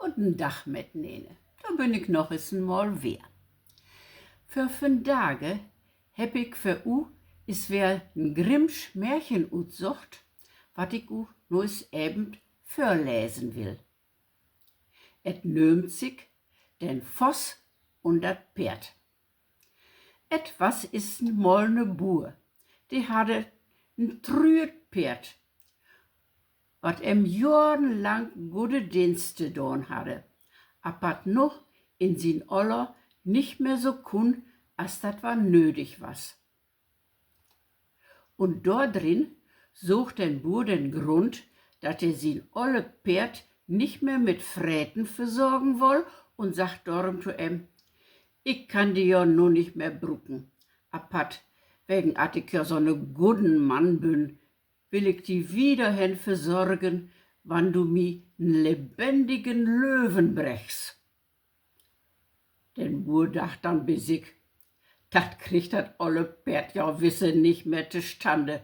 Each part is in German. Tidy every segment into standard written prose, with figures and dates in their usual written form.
und ein Dach mitnehmen. Da bin ich noch eens mal wer. Für 5 Tage heb ich für is wer ein Grimmsch Märchen utsucht, wat ich neues eben vorlesen will. Et nömt sich den Voss und dat Pferd. Et was is mal ne Buhr, die hatte ein trüet Pferd, wat jahrenlang gute Dienste don hatte, abat noch in sin Oller nicht mehr so kun, als dat war nötig was. Und dort drin sucht den Buhr den Grund, dat sin olle Pferd nicht mehr mit Fräten versorgen woll und sagt darum zu ich kann die ja nur nicht mehr brucken. Apat, wegen at ich ja so ne guten Mann bin, will ich die wiederhin versorgen, wann du mi n lebendigen Löwen brechst. Den Buhr dacht dann bisig, dat kriegt dat olle Pferd ja wisse nicht mehr zustande.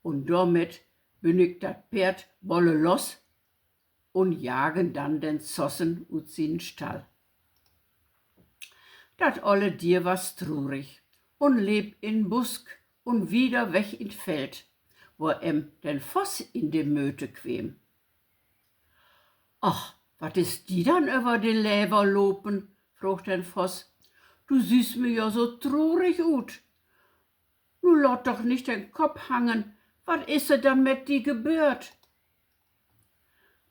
Und damit bin ich dat Pferd wolle los und jagen dann den Zossen ut sin Stall. Dat olle Dier was trurig und leb in Busk und wieder weg in Feld, wo den Voss in de Möte quem. Ach, wat is die dann über de Läber lopen, frucht den Voss. Du siehst mir ja so trurig ut. Nu lot doch nicht den Kopf hangen, wat is er dann mit die gebührt?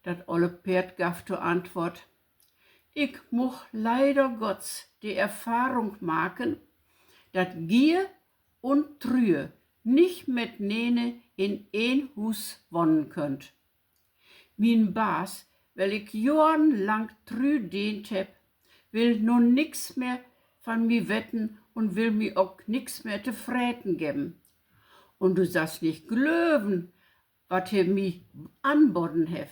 Dat olle Pferd gaf zur Antwort, ich much leider Gottes die Erfahrung machen, dat Gier und Trühe nicht mit Nene in ein Hus wonnen könnt. Min Bas, weil ich jahrenlang trü dient heb, will nun nix mehr von mi wetten und will mi auch nix mehr te fräten geben. Und du sagst nicht glöwen, wat he mi anboden hef.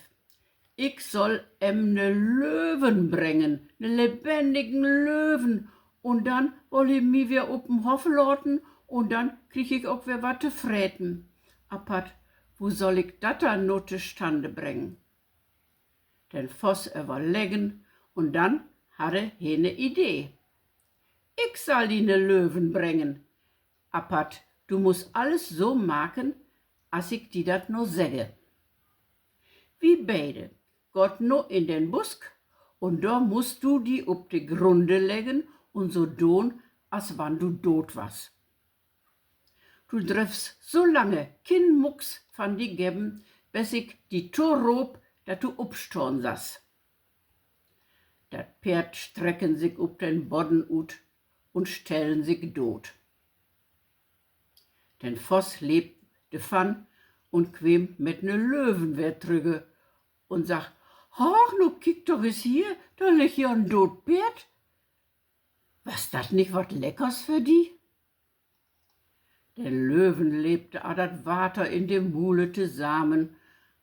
Ich soll ne Löwen bringen, ne lebendigen Löwen, und dann woll ich mi wieder op'n Hof loten und dann krieg ich auch wer wat te fräten. Apat, wo soll ich dat da no zustande bringen? Den Voss überlegen und dann hatte he ne Idee. Ich soll die ne Löwen bringen. Apat, du musst alles so machen, als ich die dat no säge. Wie beide, Gott no in den Busk, und da musst du die ob de Grunde legen und so don, als wann du tot was. Du dreffst so lange kin Mucks van die geben, bis ich die Torrob, dat du upstorn saß. Dat Pferd strecken sich ob den Bodden ut und stellen sich tot. Den Voss lebt davon und quemt mit ne Löwenwehr trüge und sagt, ach, nu kick doch es hier, da liegt ja ein tot Pferd. Was dat nicht wat Leckers für die? Der Löwen lebte a dat Water in dem Mule zusammen,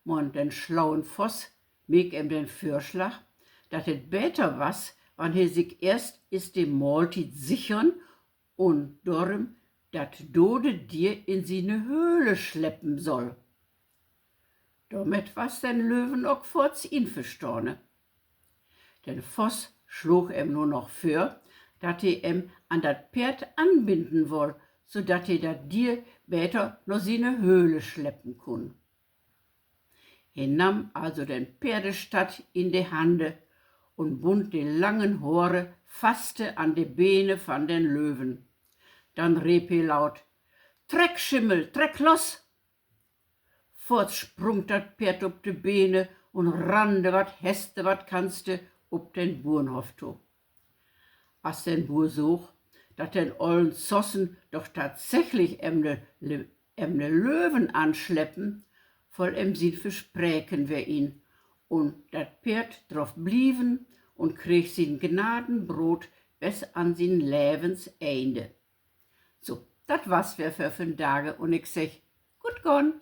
und den schlauen Voss meg den Vorschlag, dat het besser was, wann he sich erst is dem Maltit sichern und darum dat dode Dir in sine Höhle schleppen soll. Damit was den Löwen auch forts ihn verstorne. Den Voss schlug nur noch für, dat an dat Pferd anbinden woll, so dat dat Dir besser noch sine Höhle schleppen kun. Nahm also den Pferdestatt in die Hande und bund die langen Hore faste an die Beine von den Löwen. Dann riep laut, Treck, Schimmel, treck los! Fort sprung dat Pferd ob die Beine und rannte wat heste wat kannste ob den Burenhof to. Als den Bur such, dat den ollen Zossen doch tatsächlich ne Löwen anschleppen, voll sin versprechen wir ihn, und dat Pferd drauf blieben und krieg sin Gnadenbrot bis an sin Lebensende. So, dat war's für 5 Tage und ich sag, gut gone.